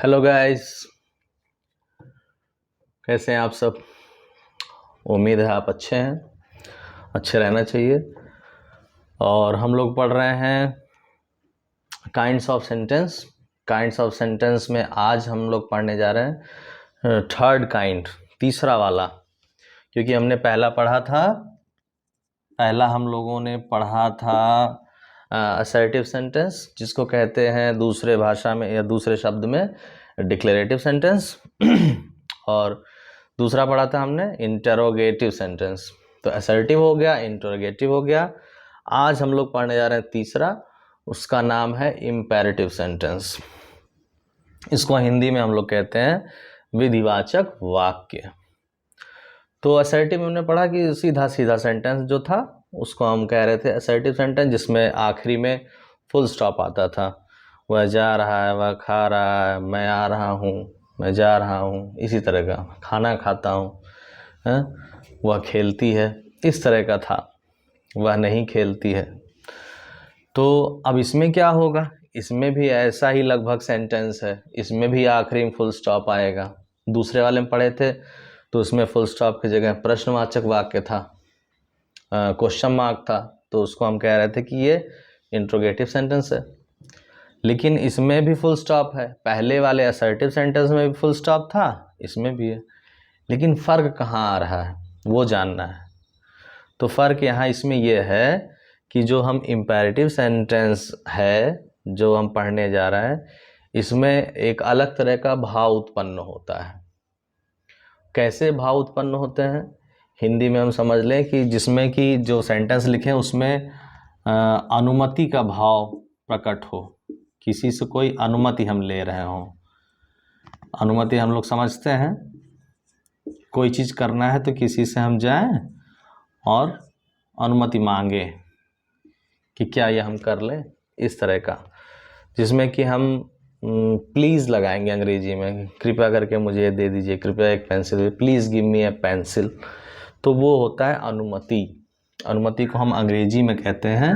Hello guys, कैसे हैं आप सब। उम्मीद है आप अच्छे हैं, अच्छे रहना चाहिए। और हम लोग पढ़ रहे हैं kinds of sentence. Kinds of sentence में आज हम लोग पढ़ने जा रहे हैं थर्ड काइंड, तीसरा वाला। क्योंकि हमने पहला हम लोगों ने पढ़ा था असर्टिव सेंटेंस, जिसको कहते हैं दूसरे भाषा में या दूसरे शब्द में डिक्लेरेटिव सेंटेंस। और दूसरा पढ़ा था हमने इंटरोगेटिव सेंटेंस। तो असर्टिव हो गया, इंटरोगेटिव हो गया। आज हम लोग पढ़ने जा रहे हैं तीसरा, उसका नाम है इम्पेरेटिव सेंटेंस। इसको हिंदी में हम लोग कहते हैं विधिवाचक वाक्य। तो असर्टिव में हमने पढ़ा कि सीधा सीधा सेंटेंस जो था उसको हम कह रहे थे असर्टिव सेंटेंस, जिसमें आखिरी में फुल स्टॉप आता था। वह जा रहा है, वह खा रहा है, मैं आ रहा हूँ, मैं जा रहा हूँ, इसी तरह का। खाना खाता हूँ, वह खेलती है, इस तरह का था। वह नहीं खेलती है। तो अब इसमें क्या होगा, इसमें भी ऐसा ही लगभग सेंटेंस है। इसमें भी आखिरी में फुल स्टॉप आएगा। दूसरे वाले में पढ़े थे तो उसमें फुल स्टॉप की जगह प्रश्नवाचक वाक्य था, क्वेश्चन मार्क था। तो उसको हम कह रहे थे कि ये इंट्रोगेटिव सेंटेंस है। लेकिन इसमें भी फुल स्टॉप है। पहले वाले असर्टिव सेंटेंस में भी फुल स्टॉप था, इसमें भी है। लेकिन फ़र्क कहाँ आ रहा है वो जानना है। तो फ़र्क यहाँ इसमें यह है कि जो हम इम्पेरेटिव सेंटेंस है जो हम पढ़ने जा रहे हैं, इसमें एक अलग तरह का भाव उत्पन्न होता है। कैसे भाव उत्पन्न होते हैं, हिंदी में हम समझ लें कि जिसमें कि जो सेंटेंस लिखे उसमें अनुमति का भाव प्रकट हो। किसी से कोई अनुमति हम ले रहे हों। अनुमति हम लोग समझते हैं, कोई चीज़ करना है तो किसी से हम जाएं और अनुमति मांगे कि क्या ये हम कर लें, इस तरह का। जिसमें कि हम प्लीज़ लगाएंगे अंग्रेजी में, कृपया करके मुझे दे दीजिए, कृपया एक pencil, please give me A pencil. तो वो होता है अनुमति। अनुमति को हम अंग्रेजी में कहते हैं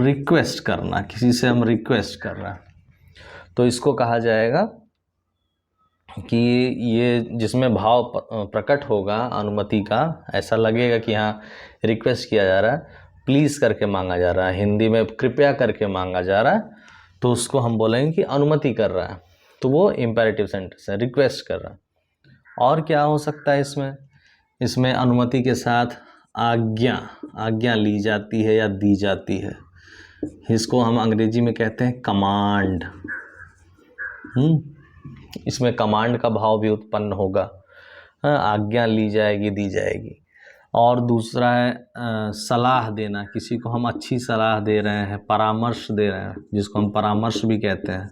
रिक्वेस्ट करना। किसी से हम रिक्वेस्ट कर रहे हैं तो इसको कहा जाएगा कि ये जिसमें भाव प्रकट होगा अनुमति का, ऐसा लगेगा कि हाँ रिक्वेस्ट किया जा रहा है, प्लीज़ करके मांगा जा रहा है, हिंदी में कृपया करके मांगा जा रहा है, तो उसको हम बोलेंगे कि अनुमति कर रहा है। तो वो इम्पेरेटिव सेंटेंस है, रिक्वेस्ट कर रहा है। और क्या हो सकता है इसमें अनुमति के साथ आज्ञा ली जाती है या दी जाती है। इसको हम अंग्रेजी में कहते हैं कमांड। इसमें कमांड का भाव भी उत्पन्न होगा। आज्ञा ली जाएगी, दी जाएगी। और दूसरा है सलाह देना। किसी को हम अच्छी सलाह दे रहे हैं, परामर्श दे रहे हैं, जिसको हम परामर्श भी कहते हैं।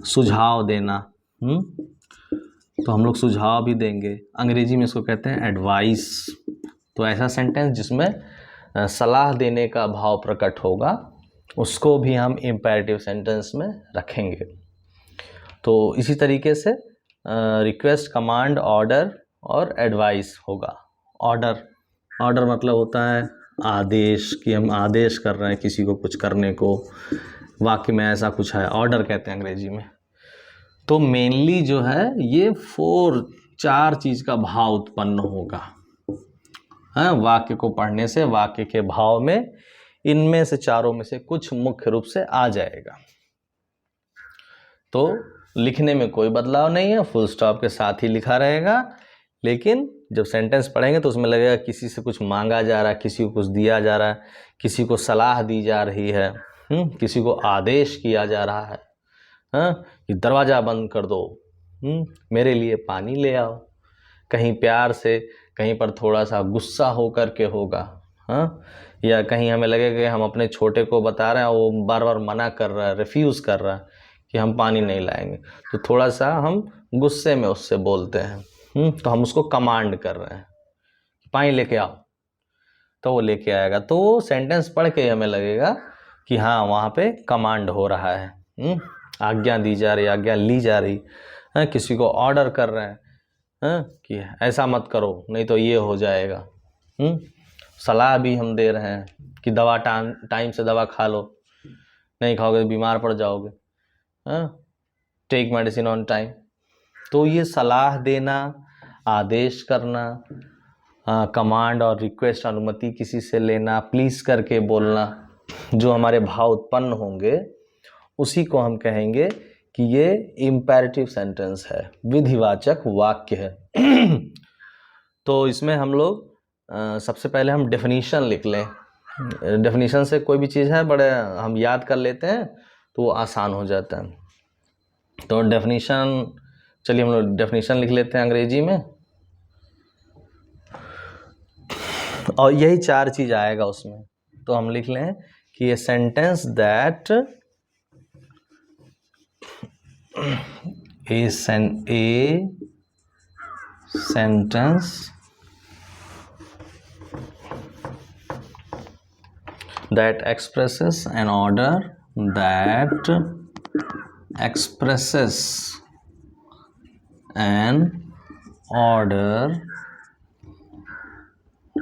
सुझाव देना, तो हम लोग सुझाव भी देंगे। अंग्रेजी में इसको कहते हैं एडवाइस। तो ऐसा सेंटेंस जिसमें सलाह देने का भाव प्रकट होगा, उसको भी हम इम्पेरेटिव सेंटेंस में रखेंगे। तो इसी तरीके से रिक्वेस्ट, कमांड, ऑर्डर और एडवाइस होगा। ऑर्डर मतलब होता है आदेश, कि हम आदेश कर रहे हैं किसी को कुछ करने को। वाक्य में ऐसा कुछ है, ऑर्डर कहते हैं अंग्रेजी में। तो मेनली जो है ये 4 चीज़ का भाव उत्पन्न होगा। वाक्य को पढ़ने से, वाक्य के भाव में इनमें से चारों में से कुछ मुख्य रूप से आ जाएगा। तो लिखने में कोई बदलाव नहीं है, फुल स्टॉप के साथ ही लिखा रहेगा। लेकिन जब सेंटेंस पढ़ेंगे तो उसमें लगेगा किसी से कुछ मांगा जा रहा है, किसी को कुछ दिया जा रहा है, किसी को सलाह दी जा रही है, किसी को आदेश किया जा रहा है, कि दरवाज़ा बंद कर दो, मेरे लिए पानी ले आओ। कहीं प्यार से, कहीं पर थोड़ा सा गुस्सा हो कर के होगा। या कहीं हमें लगेगा कि हम अपने छोटे को बता रहे हैं, वो बार बार मना कर रहा है, रिफ्यूज़ कर रहा है कि हम पानी नहीं लाएंगे, तो थोड़ा सा हम गुस्से में उससे बोलते हैं। तो हम उसको कमांड कर रहे हैं, पानी लेके आओ, तो वो लेके आएगा। तो वो सेंटेंस पढ़ के हमें लगेगा कि हाँ वहाँ पे कमांड हो रहा है, आज्ञा दी जा रही, आज्ञा ली जा रही है। किसी को ऑर्डर कर रहे हैं कि ऐसा मत करो नहीं तो ये हो जाएगा। सलाह भी हम दे रहे हैं कि दवा टाइम से दवा खा लो, नहीं खाओगे तो बीमार पड़ जाओगे। Take medicine on time. तो ये सलाह देना, आदेश करना, कमांड और रिक्वेस्ट, अनुमति किसी से लेना, प्लीज करके बोलना, जो हमारे भाव उत्पन्न होंगे उसी को हम कहेंगे कि ये इम्पेरेटिव सेंटेंस है, विधिवाचक वाक्य है। तो इसमें हम लोग सबसे पहले हम डेफिनीशन लिख लें। डेफिनीशन से कोई भी चीज़ है बड़े हम याद कर लेते हैं तो वो आसान हो जाता है। तो डेफिनीशन, चलिए हम लोग डेफिनीशन लिख लेते हैं अंग्रेजी में, और यही 4 चीज़ आएगा उसमें। तो हम लिख लें कि a sentence that a sentence that expresses an order,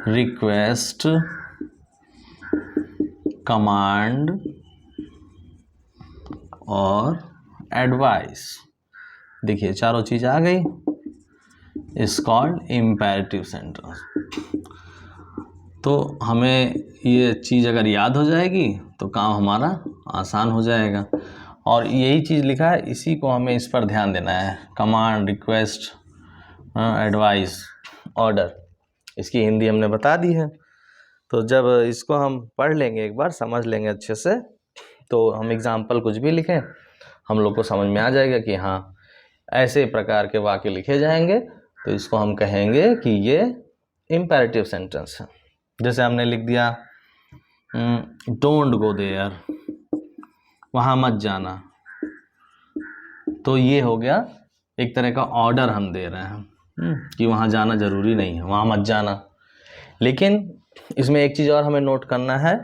request, command और एडवाइस। देखिए चारों चीज आ गई, इज कॉल्ड इम्पेरेटिव सेंटेंस। तो हमें ये चीज़ अगर याद हो जाएगी तो काम हमारा आसान हो जाएगा। और यही चीज़ लिखा है, इसी को हमें इस पर ध्यान देना है, कमांड, रिक्वेस्ट, एडवाइस, ऑर्डर। इसकी हिंदी हमने बता दी है। तो जब इसको हम पढ़ लेंगे, एक बार समझ लेंगे अच्छे से, तो हम एग्जाम्पल कुछ भी लिखें हम लोग को समझ में आ जाएगा कि हाँ ऐसे प्रकार के वाक्य लिखे जाएंगे तो इसको हम कहेंगे कि ये इम्पेरेटिव सेंटेंस है। जैसे हमने लिख दिया डोंट गो देयर, वहाँ मत जाना, तो ये हो गया एक तरह का ऑर्डर हम दे रहे हैं कि वहाँ जाना ज़रूरी नहीं है, वहाँ मत जाना। लेकिन इसमें एक चीज़ और हमें नोट करना है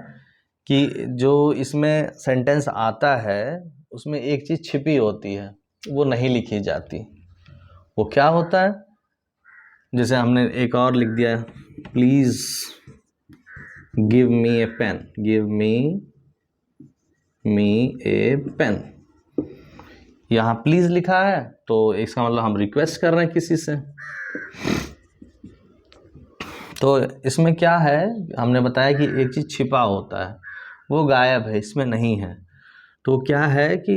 कि जो इसमें सेंटेंस आता है उसमें एक चीज़ छिपी होती है, वो नहीं लिखी जाती। वो क्या होता है? जैसे हमने एक और लिख दिया, please give me a pen, give me a pen. यहाँ प्लीज़ लिखा है तो इसका मतलब हम रिक्वेस्ट कर रहे हैं किसी से। तो इसमें क्या है, हमने बताया कि एक चीज़ छिपा होता है, वो गायब है, इसमें नहीं है। तो क्या है कि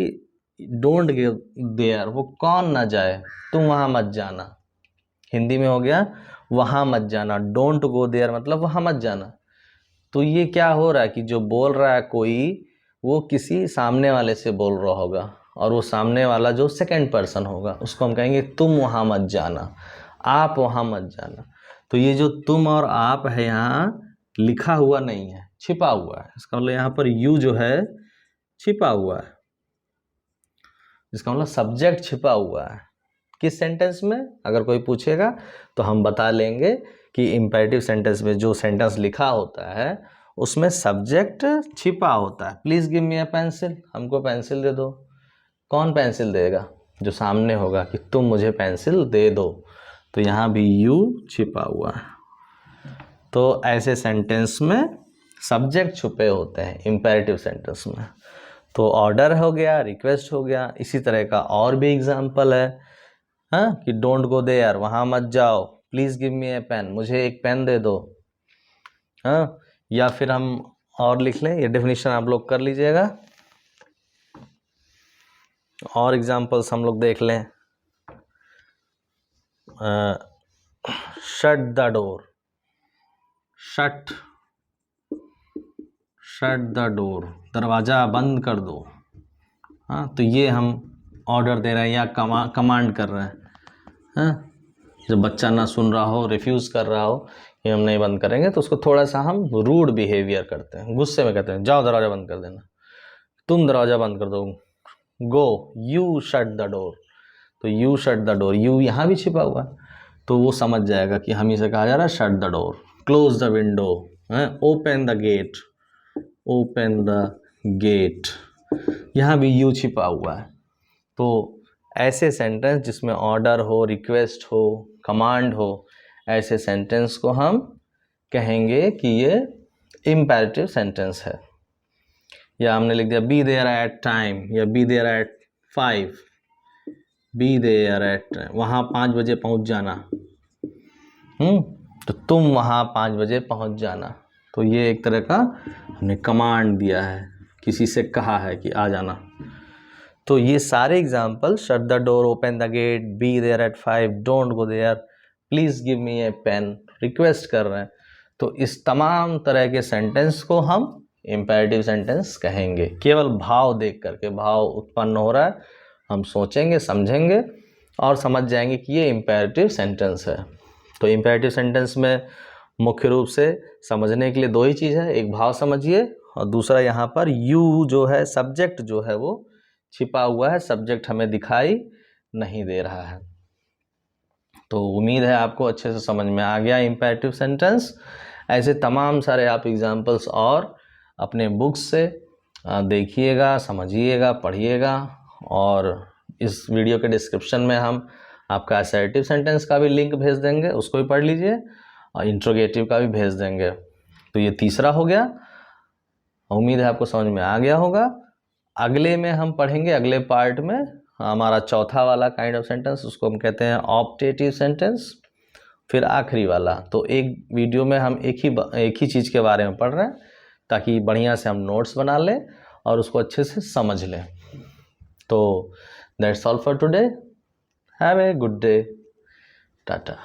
डोंट गिव देयर, वो कौन ना जाए, तुम वहाँ मत जाना। हिंदी में हो गया वहाँ मत जाना, डोंट गो देयर मतलब वहाँ मत जाना। तो ये क्या हो रहा है कि जो बोल रहा है कोई, वो किसी सामने वाले से बोल रहा होगा, और वो सामने वाला जो सेकंड पर्सन होगा उसको हम कहेंगे तुम वहाँ मत जाना, आप वहाँ मत जाना। तो ये जो तुम और आप है यहाँ लिखा हुआ नहीं है, छिपा हुआ है। इसका मतलब यहाँ पर यू जो है छिपा हुआ है, इसका मतलब सब्जेक्ट छिपा हुआ है। किस सेंटेंस में? अगर कोई पूछेगा तो हम बता लेंगे कि इम्पेरेटिव सेंटेंस में जो सेंटेंस लिखा होता है उसमें सब्जेक्ट छिपा होता है। Please give me a pencil, हमको पेंसिल दे दो। कौन पेंसिल देगा? जो सामने होगा कि तुम मुझे पेंसिल दे दो। तो यहाँ भी यू छिपा हुआ है। तो ऐसे सेंटेंस में सब्जेक्ट छुपे होते हैं इम्पेरेटिव सेंटेंस में। तो ऑर्डर हो गया, रिक्वेस्ट हो गया। इसी तरह का और भी एग्जाम्पल है, हाँ, कि डोंट गो देयर, वहाँ मत जाओ, please give me a pen, मुझे एक पेन दे दो। हाँ, या फिर हम और लिख लें, ये डेफिनेशन आप लोग कर लीजिएगा। और एग्जाम्पल्स हम लोग देख लें। Shut the door, shut the door, दरवाज़ा बंद कर दो। हाँ, तो ये हम ऑर्डर दे रहे हैं या कमांड कर रहे हैं। हाँ, जब बच्चा ना सुन रहा हो, रिफ्यूज़ कर रहा हो कि हम नहीं बंद करेंगे, तो उसको थोड़ा सा हम रूड बिहेवियर करते हैं, गुस्से में कहते हैं जाओ दरवाज़ा बंद कर देना, तुम दरवाज़ा बंद कर दो, go you shut the door. तो you shut the door, you यहाँ भी छिपा हुआ है, तो वो समझ जाएगा कि हम इसे कहा जा रहा है shut the door, close the window, open the gate, open the gate, यहाँ भी यू छिपा हुआ है। तो ऐसे सेंटेंस जिसमें ऑर्डर हो, रिक्वेस्ट हो, कमांड हो, ऐसे सेंटेंस को हम कहेंगे कि ये इम्पेरेटिव सेंटेंस है। या हमने लिख दिया बी देयर एट टाइम या be there at 5, be there at, वहाँ 5 बजे पहुँच जाना। तो तुम वहाँ 5 बजे पहुँच जाना। तो ये एक तरह का हमने कमांड दिया है, किसी से कहा है कि आ जाना। तो ये सारे example, shut the door, open the gate, be there at 5, don't go there, please give me a pen, request कर रहे हैं। तो इस तमाम तरह के सेंटेंस को हम इम्पेरेटिव सेंटेंस कहेंगे। केवल भाव देख करके, भाव उत्पन्न हो रहा है, हम सोचेंगे, समझेंगे और समझ जाएंगे कि ये इम्पेरेटिव सेंटेंस है। तो इम्पेरेटिव सेंटेंस में मुख्य रूप से समझने के लिए दो ही चीज़ है, एक भाव समझिए और दूसरा यहाँ पर यू जो है, सब्जेक्ट जो है वो छिपा हुआ है, सब्जेक्ट हमें दिखाई नहीं दे रहा है। तो उम्मीद है आपको अच्छे से समझ में आ गया इम्पेरेटिव सेंटेंस। ऐसे तमाम सारे आप एग्जाम्पल्स और अपने बुक्स से देखिएगा, समझिएगा, पढ़िएगा। और इस वीडियो के डिस्क्रिप्शन में हम आपका असर्टिव सेंटेंस का भी लिंक भेज देंगे, उसको भी पढ़ लीजिए, और इंट्रोगेटिव का भी भेज देंगे। तो ये तीसरा हो गया। उम्मीद है आपको समझ में आ गया होगा। अगले में हम पढ़ेंगे, अगले पार्ट में हमारा चौथा वाला काइंड ऑफ सेंटेंस, उसको हम कहते हैं ऑप्टेटिव सेंटेंस। फिर आखिरी वाला। तो एक वीडियो में हम एक ही चीज़ के बारे में पढ़ रहे हैं, ताकि बढ़िया से हम नोट्स बना लें और उसको अच्छे से समझ लें। तो that's all for today. Have a good day. Tata.